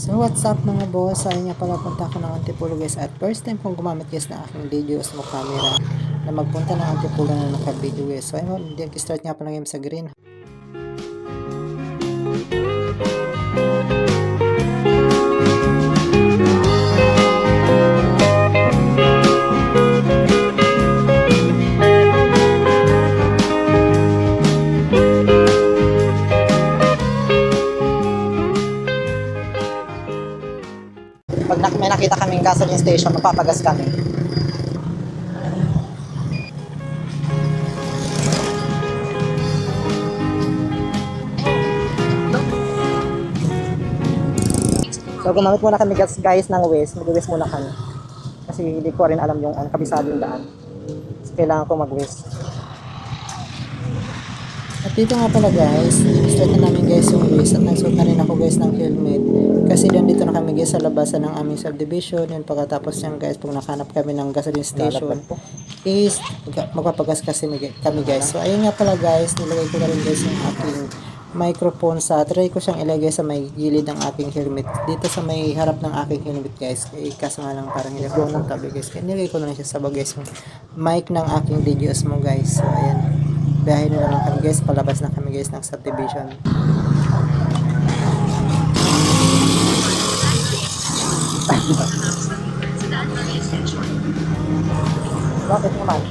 So what's up mga boss, ayun nga pala punta ako ng Antipolo guys at first time kong gumamit guys ng aking videos mo camera na magpunta ng Antipolo na naka-video guys. So ayun, start nga pala game sa green. Pag may nakita kaming gasoline station, mapapagas kami. So gumamit muna kami guys ng Waze. Mag-Waze muna kami. Kasi hindi ko rin alam yung kabisado yung daan. So kailangan ko mag-Waze. At dito nga pala guys, start na namin guys yung Waze at nagsuot na rin ako guys ng helmet. Kasi dito na kami guys sa labasan ng aming subdivision. Yun pagkatapos yan guys, pag nakahanap kami ng gasoline station is magpapagas kasi kami guys. So ayun nga pala guys, nilagay ko na rin guys yung aking microphone sa try ko siyang ilagay sa may gilid ng aking helmet. Dito sa may harap ng aking helmet guys. Kaso nga lang parang hindi ko ng tabi guys. Kaya nilagay ko na rin siya sa bag guys yung mic ng aking videos mo guys. So ayan. Biyahe na naman kami guys, palabas na kami guys ng subdivision. Bakit naman?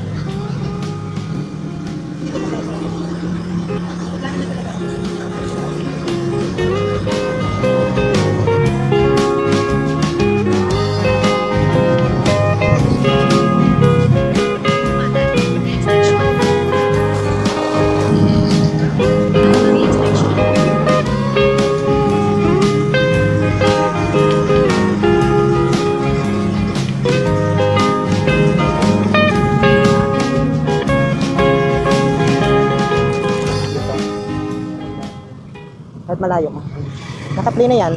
Kahit malayo mo. Naka-play na yan.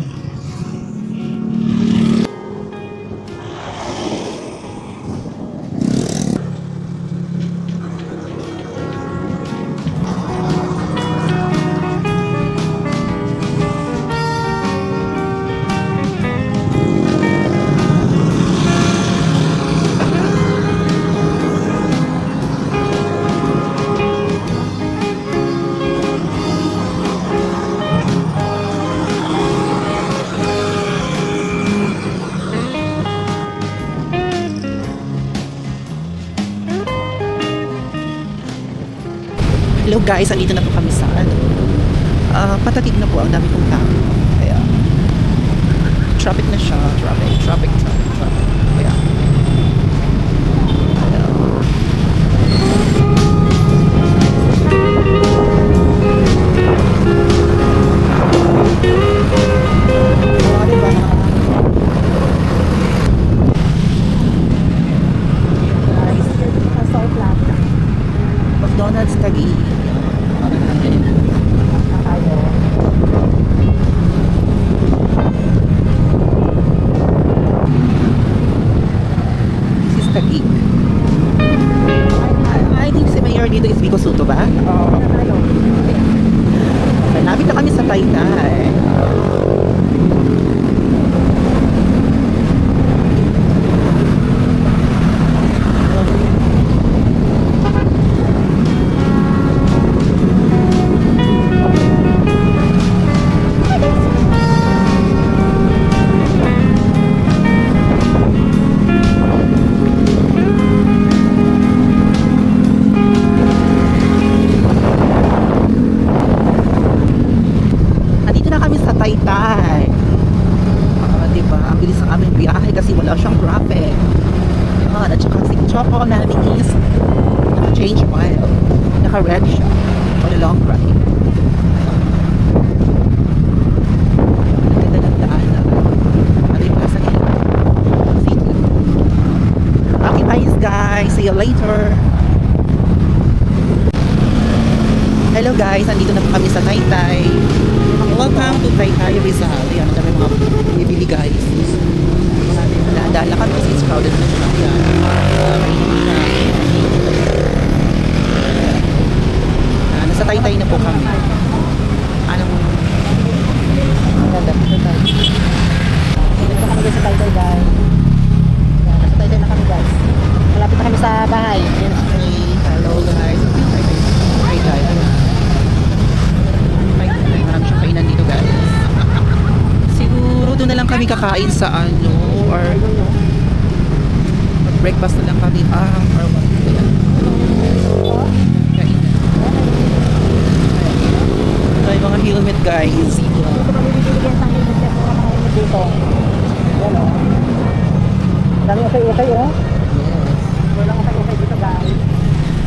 Hello guys, andito na po kami sa patatid na po ang dami kong tao. Kaya traffic na siya, traffic. Kaya McDonald's Taguig. This is Taguig. I think si Mayor dito is Vico Soto ba? Oo. Malapit na kami sa Taytay. Taytay. Diba? Ang bilis ng aming biyahe kasi wala siyang traffic. At saka si Choco namin is naka-change oil. Naka-red siya on a long ride. Ang ganda ng daan na. Ano yung nasa nila? Okay, guys. See you later. Hello guys, nandito na po kami sa Taytay. Welcome to Taytay Rizal. Ayan, ang dami mga bibili guys. Daan na kami kasi it's crowded na siya. Nasa Taytay na po kami. Anong... Ang ganda. kami kakain sa ano, or breakfast na lang kami, or what. Kain. Ay, mga helmet guys. Dito kami bibigyan ng helmet kasi mga helmet dito. Yan o. Dami okay, oh. Walang okay dito guys.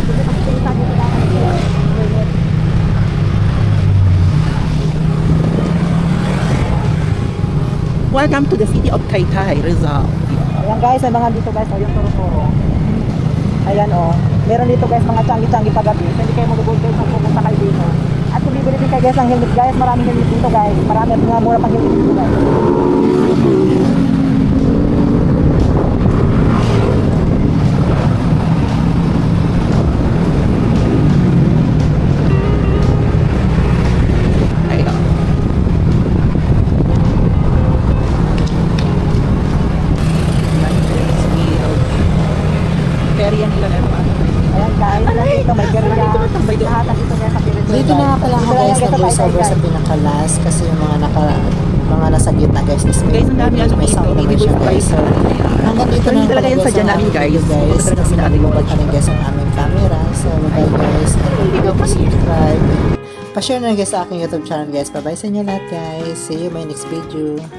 Dito kasi tingin dito lang kami helmet. Welcome to the city of Taytay, Rizal. Ayan guys, may mga dito guys, o yung turo-turo. Ayan o. Meron dito guys mga tiyanggi-tiyanggi pagabi. So hindi kayo malugod guys kung pupunta kayo dito. At kung bibili din kayo guys ng helmet guys, maraming helmet dito guys. Marami at mga mura pang helmet dito guys. Ayan. Ferry yan nila naman. Ayan guys, dito may kariya. Lahat ng dito guys sa Pirit. Dito na nga pala ako guys nag-voiceover sa pinakalas kasi yung mga nasa gitna guys is Guys, ang dami ano may dito. sound naman Hindi siya ko guys. So, hanggang dito Pero na hindi talaga yan sadya namin, guys. guys. Hindi talaga Kasi namin nag-iwan ginagawa. pa rin guys ang aming camera. So bye guys. Hindi ko pa-subscribe. Pa-share na guys sa aking YouTube channel guys. Bye bye sa inyo lahat guys. See you in my next video.